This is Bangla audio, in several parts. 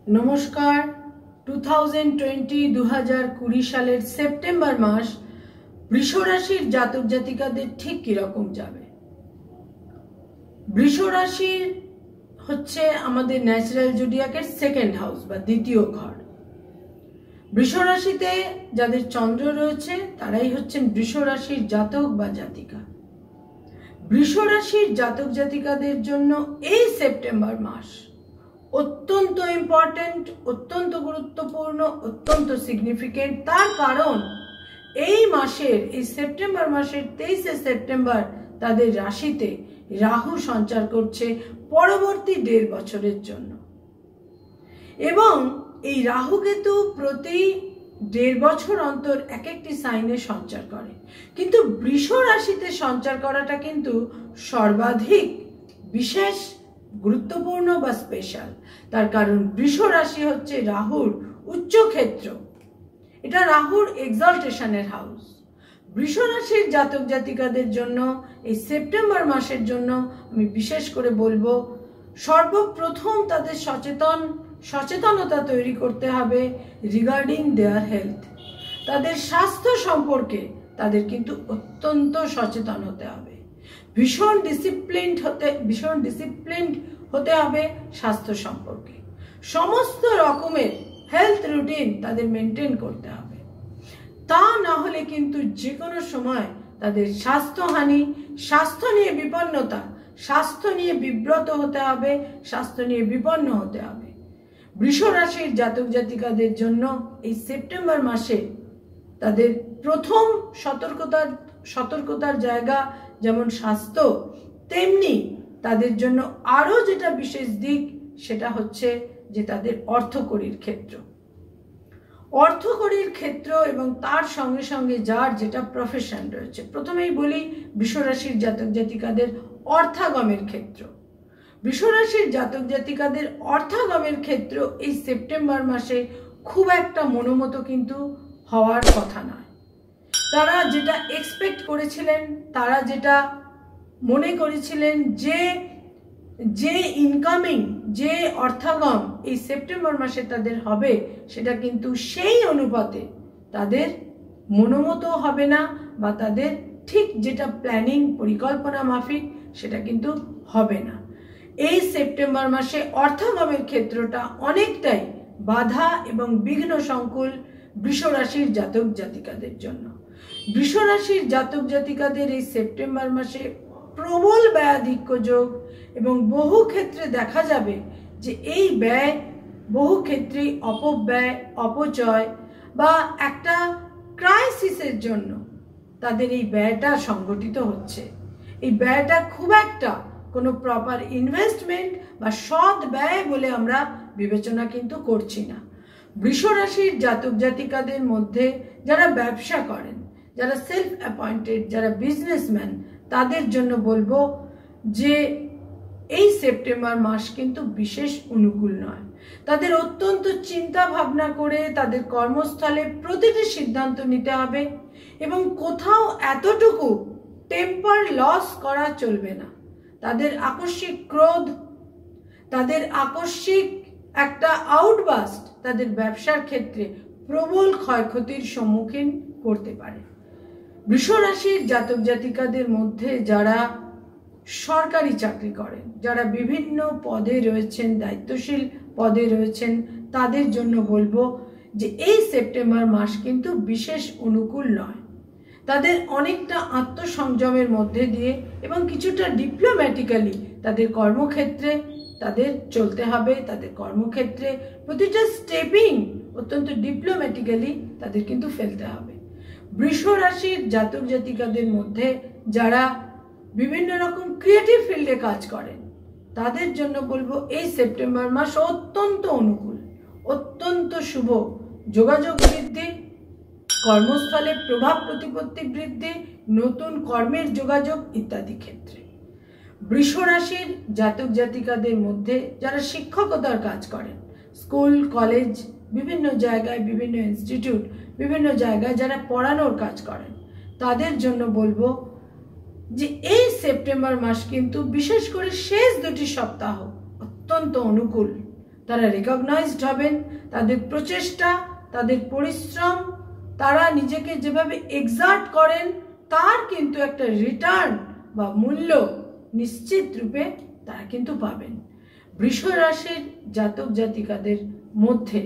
নমস্কার। 2020 সালের সেপ্টেম্বর মাস বৃষ রাশির জাতক জাতিকাদের ঠিক কিরকম যাবে। বৃষ রাশি হচ্ছে আমাদের ন্যাচারাল জোডিয়াকের সেকেন্ড হাউস বা দ্বিতীয় ঘর। বৃষ রাশিতে যাদের চন্দ্র রয়েছে তারাই হচ্ছেন বৃষ রাশির জাতক বা জাতিকা। বৃষ রাশির জাতক জাতিকাদের জন্য এই সেপ্টেম্বর মাস অত্যন্ত ইম্পর্টেন্ট, অত্যন্ত গুরুত্বপূর্ণ, অত্যন্ত সিগনিফিকেন্ট। তার কারণ এই মাসের, এই সেপ্টেম্বর মাসের 23শে সেপ্টেম্বর তাদের রাশিতে রাহু সঞ্চার করছে পরবর্তী 1.5 বছরের জন্য। এবং এই রাহু কেতু প্রতি 1.5 বছর অন্তর এক একটি সাইনে সঞ্চার করে, কিন্তু বৃষ রাশিতে সঞ্চার করাটা কিন্তু সর্বাধিক বিশেষ, গুরুত্বপূর্ণ বা স্পেশাল। তার কারণ বৃষ রাশি হচ্ছে রাহুর উচ্চ ক্ষেত্র, এটা রাহুর এক্সাল্টেশনের হাউস। বৃষ রাশির জাতক জাতিকাদের জন্য এই সেপ্টেম্বর মাসের জন্য আমি বিশেষ করে বলবো, সর্বপ্রথম তাদের সচেতনতা তৈরি করতে হবে রিগার্ডিং দেয়ার হেলথ। তাদের স্বাস্থ্য সম্পর্কে তাদের কিন্তু অত্যন্ত সচেতন হতে হবে, ভীষণ ডিসিপ্লিনড হতে হবে স্বাস্থ্য সম্পর্কে। সমস্ত রকমের হেলথ রুটিন তাদের মেনটেন করতে হবে। তা না হলে কিন্তু যে কোনো সময় তাদের স্বাস্থ্যহানি, স্বাস্থ্য নিয়ে বিপন্নতা, স্বাস্থ্য নিয়ে বিব্রত হতে হবে, স্বাস্থ্য নিয়ে বিপন্ন হতে হবে। বৃষ রাশির জাতক জাতিকাদের জন্য এই সেপ্টেম্বর মাসে তাদের প্রথম সতর্কতার জায়গা যেমন স্বাস্থ্য, তেমনি তাদের জন্য আরো যেটা বিশেষ দিক সেটা হচ্ছে যে তাদের অর্থকড়ির ক্ষেত্র এবং তার সঙ্গে সঙ্গে যার যেটা প্রফেশন রয়েছে। প্রথমেই বলি বৃষ রাশির জাতক জাতিকাদের অর্থাগমের ক্ষেত্র। বৃষ রাশির জাতক জাতিকাদের অর্থাগমের ক্ষেত্র এই সেপ্টেম্বর মাসে খুব একটা মনোমতো কিন্তু হওয়ার কথা নয়। তারা যেটা এক্সপেক্ট করেছিলেন, তারা যেটা মনে করেছিলেন যে ইনকামিং, যে অর্থাগম এই সেপ্টেম্বর মাসে তাদের হবে, সেটা কিন্তু সেই অনুপাতে তাদের মনোমতো হবে না, বা তাদের ঠিক যেটা প্ল্যানিং, পরিকল্পনা মাফিক সেটা কিন্তু হবে না। এই সেপ্টেম্বর মাসে অর্থাগমের ক্ষেত্রটা অনেকটাই বাধা এবং বিঘ্ন সংকুল বৃষ রাশির জাতক জাতিকাদের জন্য। বৃষ রাশির জাতক জাতিকাদের এই সেপ্টেম্বর মাসে প্রবল ব্যয়াধিক্য যোগ, এবং বহু ক্ষেত্রে দেখা যাবে যে এই ব্যয় বহু ক্ষেত্রেই অপব্যয়, অপচয় বা একটা ক্রাইসিসের জন্য তাদের এই ব্যয়টা সংগঠিত হচ্ছে। এই ব্যয়টা খুব একটা কোনো প্রপার ইনভেস্টমেন্ট বা সৎ ব্যয় বলে আমরা বিবেচনা কিন্তু করছি না। বৃষ রাশির জাতক জাতিকাদের মধ্যে যারা ব্যবসা করেন, যারা সেলফ অ্যাপয়েন্টেড, যারা বিজনেসম্যান, তাদের জন্য বলবো যে এই সেপ্টেম্বর মাস কিন্তু বিশেষ অনুকূল নয়। তাদের অত্যন্ত চিন্তা ভাবনা করে তাদের কর্মস্থলে প্রতিটি সিদ্ধান্ত নিতে হবে, এবং কোথাও এতটুকু টেম্পার লস করা চলবে না। তাদের আকস্মিক ক্রোধ, তাদের আকস্মিক একটা আউটবাস্ট তাদের ব্যবসার ক্ষেত্রে প্রবল ক্ষয়ক্ষতির সম্মুখীন করতে পারে। বৃষ রাশির জাতক জাতিকাদের মধ্যে যারা সরকারি চাকরি করেন, যারা বিভিন্ন পদে রয়েছেন, দায়িত্বশীল পদে রয়েছেন, তাদের জন্য বলবো যে এই সেপ্টেম্বর মাস কিন্তু বিশেষ অনুকূল নয়। তাদের অনেকটা আত্মসংযমের মধ্যে দিয়ে এবং কিছুটা ডিপ্লোম্যাটিক্যালি তাদের কর্মক্ষেত্রে তাদের চলতে হবে। তাদের কর্মক্ষেত্রে প্রতিটা স্টেপিং অত্যন্ত ডিপ্লোম্যাটিক্যালি তাদের কিন্তু ফেলতে হবে। বৃষ রাশির জাতক জাতিকাদের মধ্যে যারা বিভিন্ন রকম ক্রিয়েটিভ ফিল্ডে কাজ করেন, তাদের জন্য বলবো এই সেপ্টেম্বর মাস অত্যন্ত অনুকূল, অত্যন্ত শুভ। যোগাযোগ বৃদ্ধি, কর্মস্থলে প্রভাব প্রতিপত্তি বৃদ্ধি, নতুন কর্মের যোগাযোগ ইত্যাদি ক্ষেত্রে। বৃষ রাশির জাতক জাতিকাদের মধ্যে যারা শিক্ষকতার কাজ করেন, স্কুল, কলেজ, বিভিন্ন জায়গায়, বিভিন্ন ইনস্টিটিউট, বিভিন্ন জায়গায় যারা পড়ানোর কাজ করেন, তাদের জন্য বলবো যে এই সেপ্টেম্বর মাস কিন্তু বিশেষ করে শেষ 2টি সপ্তাহ অত্যন্ত অনুকূল। তারা রেকগনাইজড হবেন, তাদের প্রচেষ্টা, তাদের পরিশ্রম, তারা নিজেকে যেভাবে এক্সার্ট করেন তার কিন্তু একটা রিটার্ন বা মূল্য নিশ্চিত রূপে তারা কিন্তু পাবেন। বৃষ রাশির জাতক জাতিকাদের মধ্যে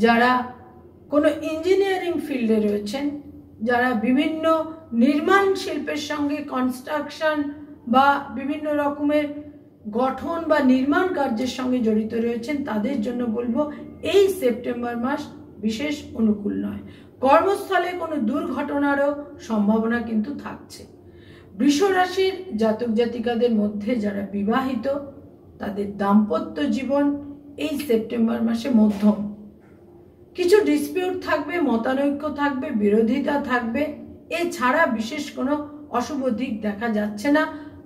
যারা কোনো ইঞ্জিনিয়ারিং ফিল্ডে রয়েছেন, যারা বিভিন্ন নির্মাণ শিল্পের সঙ্গে কনস্ট্রাকশন বা বিভিন্ন রকমের গঠন বা নির্মাণ কার্যের সঙ্গে জড়িত রয়েছেন, তাদের জন্য বলবো এই সেপ্টেম্বর মাস বিশেষ অনুকূল নয়। কর্মস্থলে কোনো দুর্ঘটনারও সম্ভাবনা কিন্তু থাকছে। বৃষ রাশির জাতক জাতিকাদের মধ্যে যারা বিবাহিত, তাদের দাম্পত্য জীবন এই সেপ্টেম্বর মাসে মধ্যম। কিছু ডিসপিউট থাকবে, মতানৈক্য থাকবে, বিরোধিতা থাকবে, এছাড়া বিশেষ কোনো অশুভ দিক দেখা যাচ্ছে না।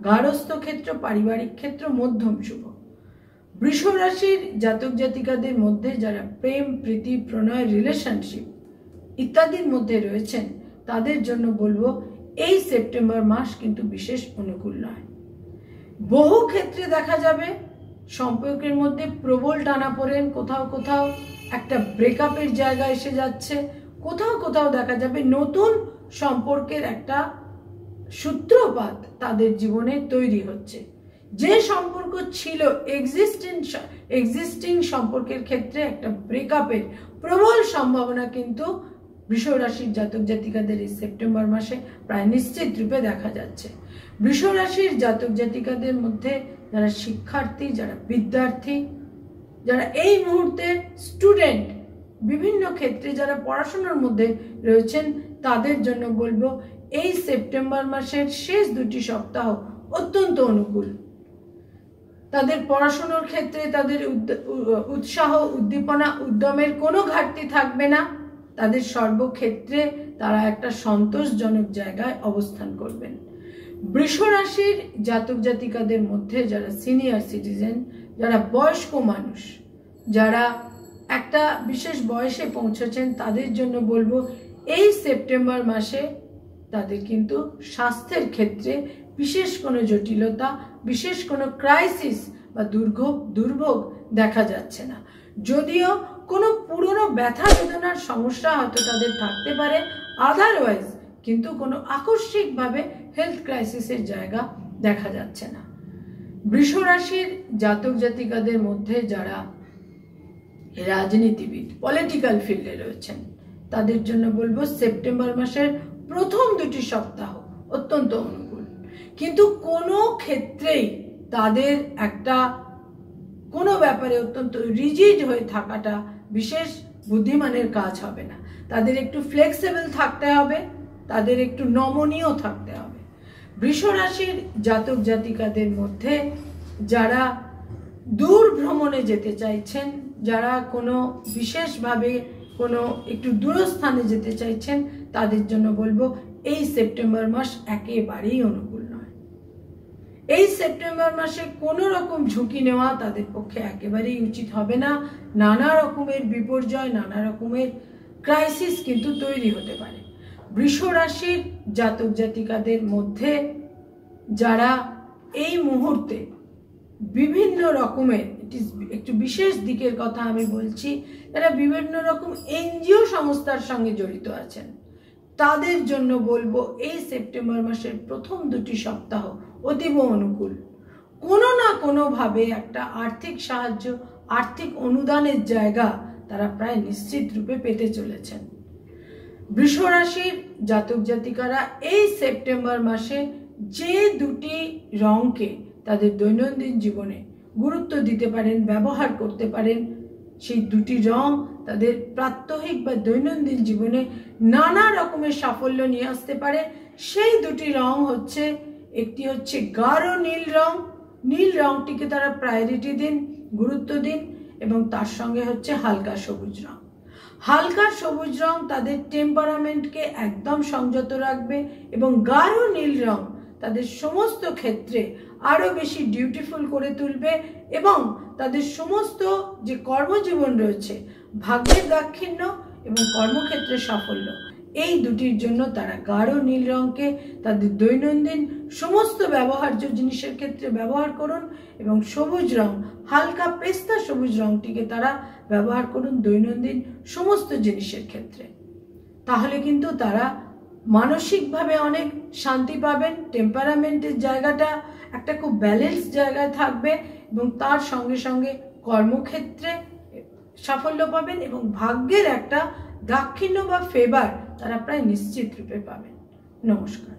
গার্হস্থ্য ক্ষেত্র, পারিবারিক ক্ষেত্র মধ্যম শুভ। বৃষ রাশির জাতক জাতিকাদের মধ্যে যারা প্রেম, প্রীতি, প্রণয়, রিলেশনশিপ ইত্যাদির মধ্যে রয়েছেন, তাদের জন্য বলবো এই সেপ্টেম্বর মাস কিন্তু বিশেষ অনুকূল নয়। বহু ক্ষেত্রে দেখা যাবে সম্পর্কের মধ্যে প্রবল টানাপোড়েন, কোথাও কোথাও একটা ব্রেকআপের জায়গা এসে যাচ্ছে, কোথাও কোথাও দেখা যাবে নতুন সম্পর্কের একটা সূত্রপাত তাদের জীবনে তৈরি হচ্ছে। যে সম্পর্ক ছিল এক্সিস্টিং সম্পর্কের ক্ষেত্রে একটা ব্রেকআপের প্রবল সম্ভাবনা কিন্তু বৃষ রাশির জাতক জাতিকাদের এই সেপ্টেম্বর মাসে প্রায় নিশ্চিত রূপে দেখা যাচ্ছে। বৃষ রাশির জাতক জাতিকাদের মধ্যে যারা শিক্ষার্থী, যারা বিদ্যার্থী, যারা এই মুহূর্তে স্টুডেন্ট, বিভিন্ন ক্ষেত্রে যারা পড়াশোনার মধ্যে রয়েছেন, তাদের জন্য বলবো এই সেপ্টেম্বর মাসের শেষ দুটি সপ্তাহ অত্যন্ত অনুকূল। তাদের পড়াশোনার ক্ষেত্রে তাদের উৎসাহ, উদ্দীপনা, উদ্যমের কোনো ঘাটতি থাকবে না। তাদের সর্বক্ষেত্রে তারা একটা সন্তোষজনক জায়গায় অবস্থান করবেন। বৃষ রাশির জাতক জাতিকাদের মধ্যে যারা সিনিয়র সিটিজেন, যারা বয়স্ক মানুষ, যারা একটা বিশেষ বয়সে পৌঁছেছেন, তাদের জন্য বলবো এই সেপ্টেম্বর মাসে তাদের কিন্তু স্বাস্থ্যের ক্ষেত্রে বিশেষ কোনো জটিলতা, বিশেষ কোনো ক্রাইসিস বা দুর্ভোগ দেখা যাচ্ছে না। যদিও কোনো পুরনো ব্যথা বেদনার সমস্যা হয়তো তাদের থাকতে পারে, আদারওয়াইজ কিন্তু কোনো আকস্মিকভাবে হেলথ ক্রাইসিসের জায়গা দেখা যাচ্ছে না। বৃষ রাশির জাতক জাতিকাদের মধ্যে যারা রাজনীতিবিদ, পলিটিক্যাল ফিল্ডে রয়েছেন, তাদের জন্য বলবো সেপ্টেম্বর মাসের প্রথম দুটি সপ্তাহ অত্যন্ত অনুকূল। কিন্তু কোনো ক্ষেত্রেই তাদের একটা কোনো ব্যাপারে অত্যন্ত রিজিড হয়ে থাকাটা বিশেষ বুদ্ধিমানের কাজ হবে না। তাদের একটু ফ্লেক্সিবল থাকতে হবে, তাদের একটু নমনীয় থাকতে হবে। বৃষ রাশির জাতক জাতিকাদের মধ্যে যারা দূর ভ্রমণে যেতে চাইছেন, যারা কোনো বিশেষভাবে কোনো একটু দূরস্থানে যেতে চাইছেন, তাদের জন্য বলবো এই সেপ্টেম্বর মাস একেবারেই অনুকূল নয়। এই সেপ্টেম্বর মাসে কোনো রকম ঝুঁকি নেওয়া তাদের পক্ষে একেবারেই উচিত হবে না। নানা রকমের বিপর্যয়, নানা রকমের ক্রাইসিস কিন্তু তৈরি হতে পারে। বৃষ রাশির জাতক জাতিকাদের মধ্যে যারা এই মুহূর্তে বিভিন্ন রকমের, একটু বিশেষ দিকের কথা আমি বলছি, যারা বিভিন্ন রকম এনজিও সংস্থার সঙ্গে জড়িত আছেন, তাদের জন্য বলবো এই সেপ্টেম্বর মাসের প্রথম দুটি সপ্তাহ অতীব অনুকূল। কোনো না কোনোভাবে একটা আর্থিক সাহায্য, আর্থিক অনুদানের জায়গা তারা প্রায় নিশ্চিত রূপে পেতে চলেছেন। বৃষ রাশির জাতক জাতিকারা এই সেপ্টেম্বর মাসে যে দুটি রঙকে তাদের দৈনন্দিন জীবনে গুরুত্ব দিতে পারেন, ব্যবহার করতে পারেন, সেই দুটি রং তাদের প্রাত্যহিক বা দৈনন্দিন জীবনে নানা রকমের সাফল্য নিয়ে আসতে পারে। সেই দুটি রং হচ্ছে, একটি হচ্ছে গাঢ় নীল রং। নীল রংটিকে তারা প্রায়োরিটি দিন, গুরুত্ব দিন, এবং তার সঙ্গে হচ্ছে হালকা সবুজ রং। হালকা সবুজ রং তাদের টেম্পারামেন্টকে একদম সংযত রাখবে, এবং গাঢ় নীল রং তাদের সমস্ত ক্ষেত্রে আরো বেশি ডিউটিফুল করে তুলবে, এবং তাদের সমস্ত যে কর্মজীবন রয়েছে, ভাগ্যের দাক্ষিণ্য এবং কর্মক্ষেত্রে সাফল্য, এই দুটির জন্য তারা গাঢ় নীল রঙকে তাদের দৈনন্দিন সমস্ত ব্যবহার্য জিনিসের ক্ষেত্রে ব্যবহার করুন এবং সবুজ রং, হালকা পেস্তা সবুজ রংটিকে তারা ব্যবহার করুন দৈনন্দিন সমস্ত জিনিসের ক্ষেত্রে। তাহলে কিন্তু তারা মানসিকভাবে অনেক শান্তি পাবেন, টেম্পারামেন্টের জায়গাটা একটা খুব ব্যালেন্স জায়গায় থাকবে এবং তার সঙ্গে সঙ্গে কর্মক্ষেত্রে সাফল্য পাবেন এবং ভাগ্যের একটা দাক্ষিণ্য বা ফেভার তারা প্রায় নিশ্চিত রূপে পাবেন। নমস্কার।